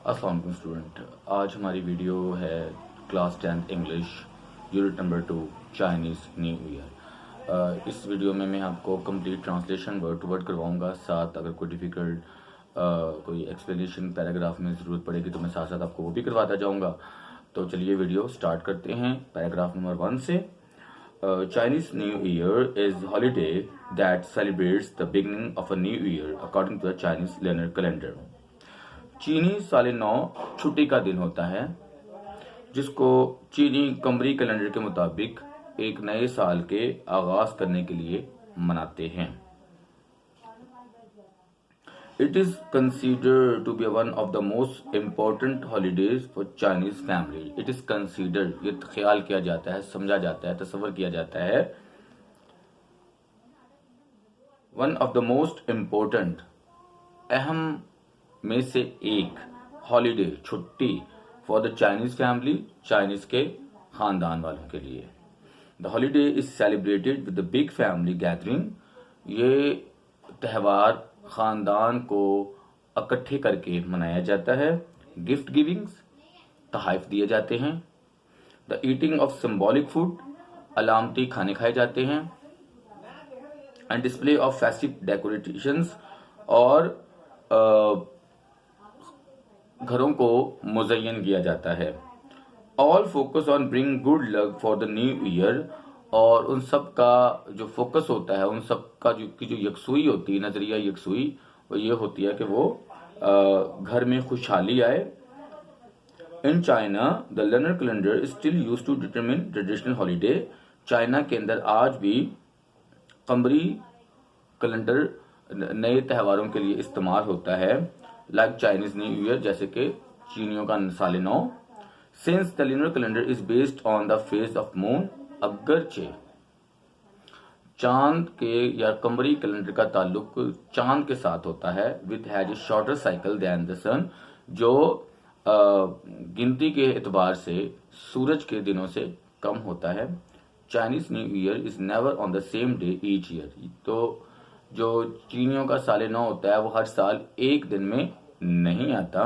अस्सलाम वालेकुम स्टूडेंट। आज हमारी वीडियो है class 10th English unit number 2 Chinese new year. इस वीडियो में मैं आपको complete translation word to word करवाऊंगा। साथ अगर कोई डिफ़िकल्ट कोई एक्सप्लेनेशन पैराग्राफ में ज़रूरत पड़ेगी तो मैं साथ साथ आपको वो भी करवाता जाऊंगा। तो चलिए वीडियो स्टार्ट करते हैं पैराग्राफ नंबर 1 से। Chinese New Year is holiday that celebrates the beginning of a new year according to the Chinese lunar calendar। चीनी साल नौ छुट्टी का दिन होता है जिसको चीनी कमरी कैलेंडर के मुताबिक एक नए साल के आगाज करने के लिए मनाते हैं। It is considered to be one of the most important holidays for Chinese family. It is considered, ये ख्याल किया जाता है, समझा जाता है, तस्वर किया जाता है, one of the most important, अहम में से एक, हॉलीडे छुट्टी for the Chinese family, Chinese के खानदान वालों के लिए। The holiday is celebrated with the big family gathering. ये त्यौहार खानदान को इकट्ठे करके मनाया जाता है। गिफ्ट गिविंग्स, तोहफे दिए जाते हैं। The eating of symbolic food, अलामती खाने खाए जाते हैं। And display of festive decorations, और घरों को मुज़य्यन किया जाता है। All focus on bring good luck for the new year, और उन सब का जो फोकस होता है, उन सब का जो यकसुई होती है, नजरिया यकसुई, वो ये होती है कि वो घर में खुशहाली आए। In China the lunar calendar is still use to determine traditional holiday. China के अंदर आज भी कमरी कैलेंडर नए त्योहारों के लिए इस्तेमाल होता है, लाइक चाइनीज न्यू ईयर, जैसे कि चीनियों का साल नौ। Since the lunar calendar is based on the phase of moon, अगरचे चांद के या कमरी कैलेंडर का ताल्लुक चांद के साथ होता है, with has a shorter cycle than the sun, जो गिनती के एतबार से सूरज के दिनों से कम होता है। Chinese new year is never on the same day each year. तो जो चीनियों का साल नौ होता है वो हर साल एक दिन में नहीं आता,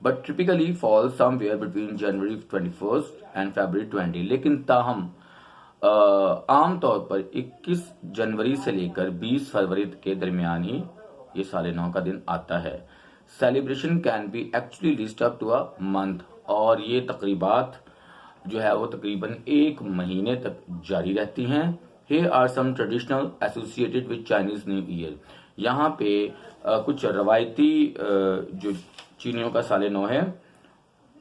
but typically fall somewhere between January 21 and February 20। लेकिन ताहम आमतौर पर 21 जनवरी से लेकर 20 फरवरी के दरमियान ही ये साल नौ का दिन आता है। Celebration can be actually last up to a month, और ये तकरीबात जो है वो तकरीबन एक महीने तक जारी रहती हैं। Here are some traditional associated with Chinese New Year। यहाँ पे कुछ रवायती जो चीनियों का साल नौ है,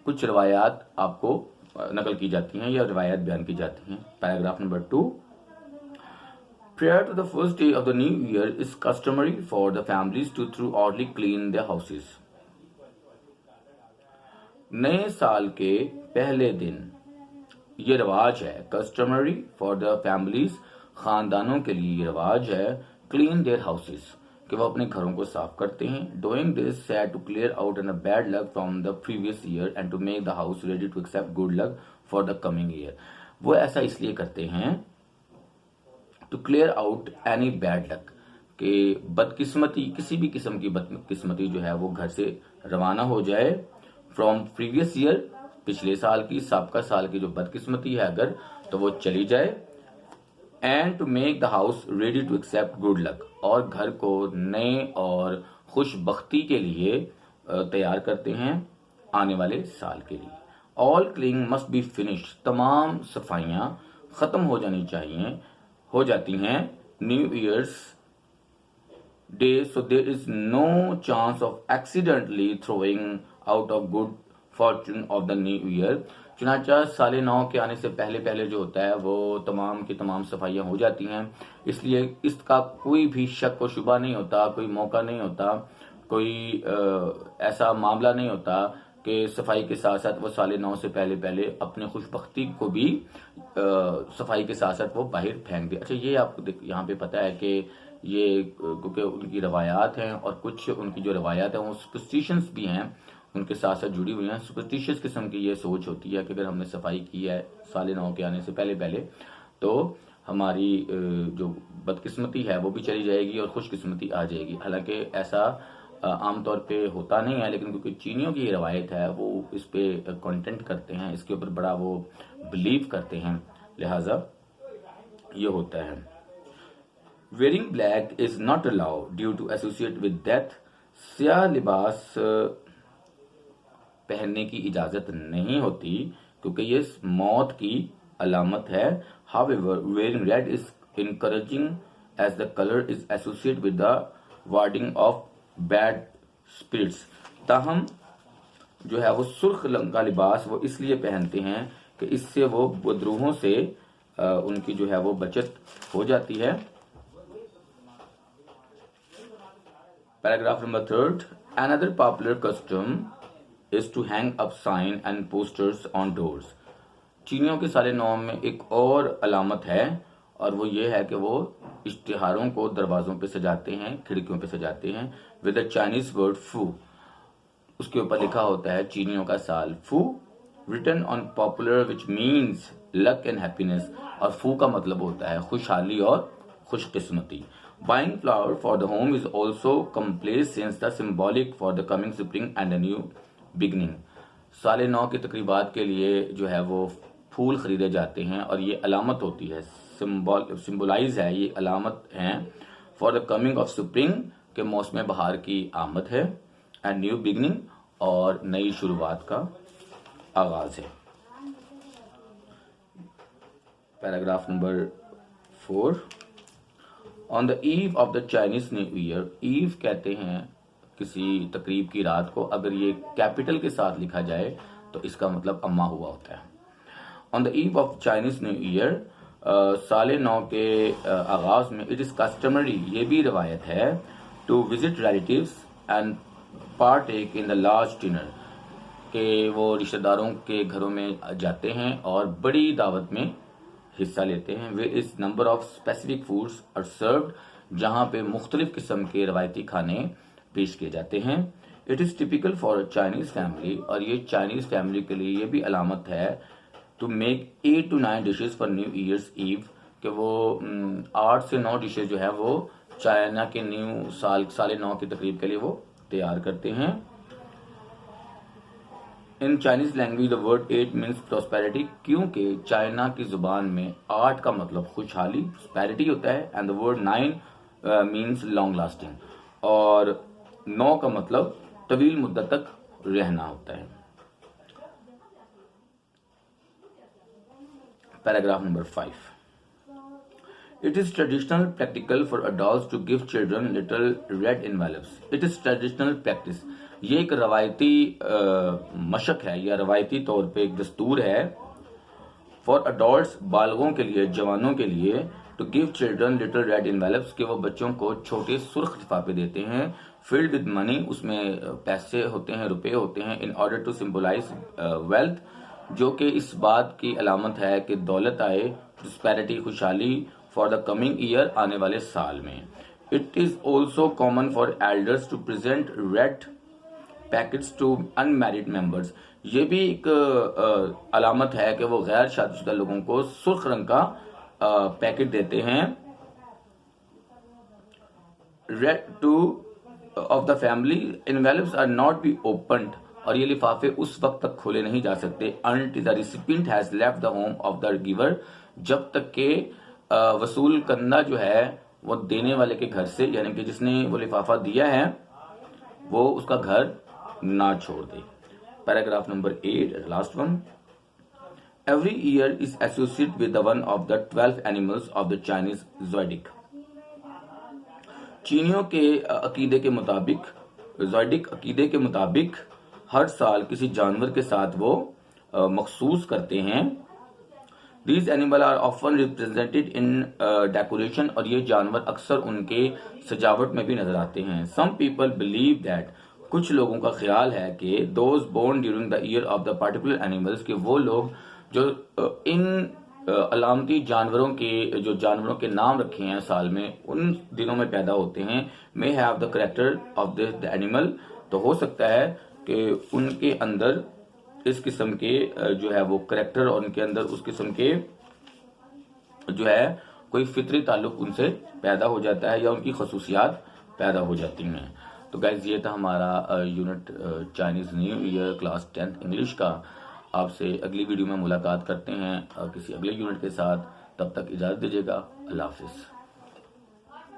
कुछ रवायात आपको नकल की जाती हैं या रवायत बयान की जाती हैं। Paragraph number 2। Prior to the first day of the new year is customary for the families to thoroughly clean their houses। नए साल के पहले दिन ये रिवाज है, कस्टमरी फॉर द फैमिलीज, खानदानों के लिए ये रिवाज है, क्लीन देयर हाउसेस, कि वो अपने घरों को साफ करते हैं। Doing this said to clear out any bad luck from the previous year and to make the house ready to accept good luck for the coming year. वो ऐसा इसलिए करते हैं, to clear out any bad luck, कि बदकिस्मती, किसी भी किस्म की बदकिस्मती जो है वो घर से रवाना हो जाए। फ्रॉम प्रीवियस ईयर, पिछले साल की, सबका साल की जो बदकिस्मती है अगर, तो वो चली जाए। And to make the house ready to accept good luck, और घर को नए और खुशबख्ती के लिए तैयार करते हैं आने वाले साल के लिए। All cleaning must be finished, तमाम सफाइयां खत्म हो जानी चाहिए, हो जाती हैं new year's day, so there is no chance of accidentally throwing out of good fortune of the new year. चुनाचा साल नौ के आने से पहले पहले जो होता है वो तमाम की तमाम सफाइयां हो जाती हैं, इसलिए इसका कोई भी शक व शुबा नहीं होता, कोई मौका नहीं होता, कोई ऐसा मामला नहीं होता कि सफाई के साथ साथ वो साल नौ से पहले पहले अपने खुशबख्ती को भी सफाई के साथ साथ वो बाहर फेंक दे। अच्छा, ये आपको यहाँ पे पता है कि ये क्योंकि उनकी रवायात हैं, और कुछ उनकी जो रवायात हैं वो सुपरस्टिशंस भी हैं, उनके साथ साथ जुड़ी हुई हैं। सुपरस्टिशियस किस्म की ये सोच होती है कि अगर हमने सफाई की है साल नौ के आने से पहले पहले तो हमारी जो बदकिस्मती है वो भी चली जाएगी और खुशकिस्मती आ जाएगी। हालांकि ऐसा आमतौर पे होता नहीं है, लेकिन क्योंकि चीनियों की ये रवायत है, वो इस पे कंटेंट करते हैं, इसके ऊपर बड़ा वो बिलीव करते हैं, लिहाजा ये होता है। Wearing black is not allowed due to associate with death. स्याह लिबास पहनने की इजाजत नहीं होती क्योंकि ये मौत की अलामत है। However wearing red is encouraging as the colour is associate with the warding of bad spirits. ताहम जो है वो सुर्ख रंग का लिबास वो इसलिए पहनते हैं कि इससे वो बदरूहों से उनकी जो है वो बचत हो जाती है। Paragraph number 3, another popular custom is to hang up sign and posters on doors. चीनियों के साले नौ में एक और अलामत है, और वो ये है कि वो इश्तिहारों को दरवाजों पे सजाते हैं, खिड़कियों पे सजाते हैं विद द चाइनीज वर्ड फू। उसके ऊपर लिखा होता है चीनियों का साल फू, written on popular which means luck and happiness. और फू का मतलब होता है खुशहाली और खुशकिस्मती। Buying flower for the home is also commonplace since the symbolic for the coming spring and the new beginning. साले नौ की तकरीबात के लिए जो है वो फूल खरीदे जाते हैं, और ये अलामत होती है, सिम्बोलाइज है, ये अलामत है for the coming of spring के मौसम बहार की आमद है, एंड न्यू बिगनिंग और नई शुरुआत का आगाज है। Paragraph number 4, on the eve of the Chinese new year. Eve कहते हैं किसी तकरीब की रात को, अगर ये कैपिटल के साथ लिखा जाए तो इसका मतलब अम्मा हुआ होता है। On the eve of Chinese new year, साले नौ के आगाज में, इट इज कस्टमरी, ये भी रवायत है, to visit relatives and partake in the large dinner, के वो रिश्तेदारों के घरों में जाते हैं और बड़ी दावत में हिस्सा लेते हैं। वे इस number of specific foods are served, जहां पे मुख्तलिफ किस्म के रवायती खाने पेश किए जाते हैं। It is typical for Chinese family, और ये चाइनीज फैमिली के लिए ये भी अलामत है, to make 8 to 9 dishes for new year's eve, कि वो 8 से 9 डिशेज जो है वो चाइना के न्यू साले नौ की तकरीब के लिए वो तैयार करते हैं। In Chinese language the word 8 means prosperity, क्योंकि चाइना की जुबान में 8 का मतलब खुशहाली, प्रॉस्पेरिटी होता है, and the word 9 means long lasting, और 9 का मतलब तवील मुद्दत तक रहना होता है। Paragraph number 5, it is traditional practical for adults to give children little red envelopes. It is traditional practice, ये एक रवायती मशक है या रवायती तौर पे एक दस्तूर है, फॉर अडल्ट्स, बालगों के लिए, जवानों के लिए, to give children little red envelopes, के वो बच्चों को छोटे सुर्ख लिफाफे देते हैं, फिल्ड विद मनी, उसमें पैसे होते हैं, रुपए होते हैं, in order to symbolize wealth, जो कि इस बात की अलामत है कि दौलत आए, प्रॉस्पेरिटी, खुशहाली, फॉर द कमिंग ईयर, आने वाले साल में। It is also common for elders to present red packets to unmarried members. ये भी एक अलामत है कि वो गैर शादीशुदा लोगों को सुर्ख रंग का पैकेट देते हैं, red to of the family. Envelopes are not be opened, और ये लिफाफे उस वक्त तक खोले नहीं जा सकते, until the recipient has left the home of the giver, जब तक के वसूल करना जो है वो देने वाले के घर से, यानी कि जिसने वो लिफाफा दिया है वो उसका घर ना छोड़ दे। Paragraph number 8, last one, every year is associate with one of the 12 animals of the Chinese zodiac. चीनियों के अकीदे के मुताबिक, ज़ोडिक अकीदे के मुताबिक, हर साल किसी जानवर के साथ वो मखसूस करते हैं। These animals are often represented in decoration, और ये जानवर अक्सर उनके सजावट में भी नजर आते हैं। Some people believe that, कुछ लोगों का ख्याल है कि those born during the year of the particular animals, कि वो लोग जो इन अलामती जानवरों के नाम रखे हैं साल में, उन दिनों में पैदा होते हैं, may have the character of the animal, तो हो सकता है कि उनके अंदर इस किस्म के जो है वो करैक्टर, और उनके अंदर उस किस्म के जो है कोई फितरी ताल्लुक उनसे पैदा हो जाता है, या उनकी खसूसियात पैदा हो जाती हैं। तो गाइज ये था हमारा unit Chinese new year class 10th English का। आपसे अगली वीडियो में मुलाकात करते हैं किसी अगले यूनिट के साथ। तब तक इजाज़त दीजिएगा। अल्लाह हाफिज़।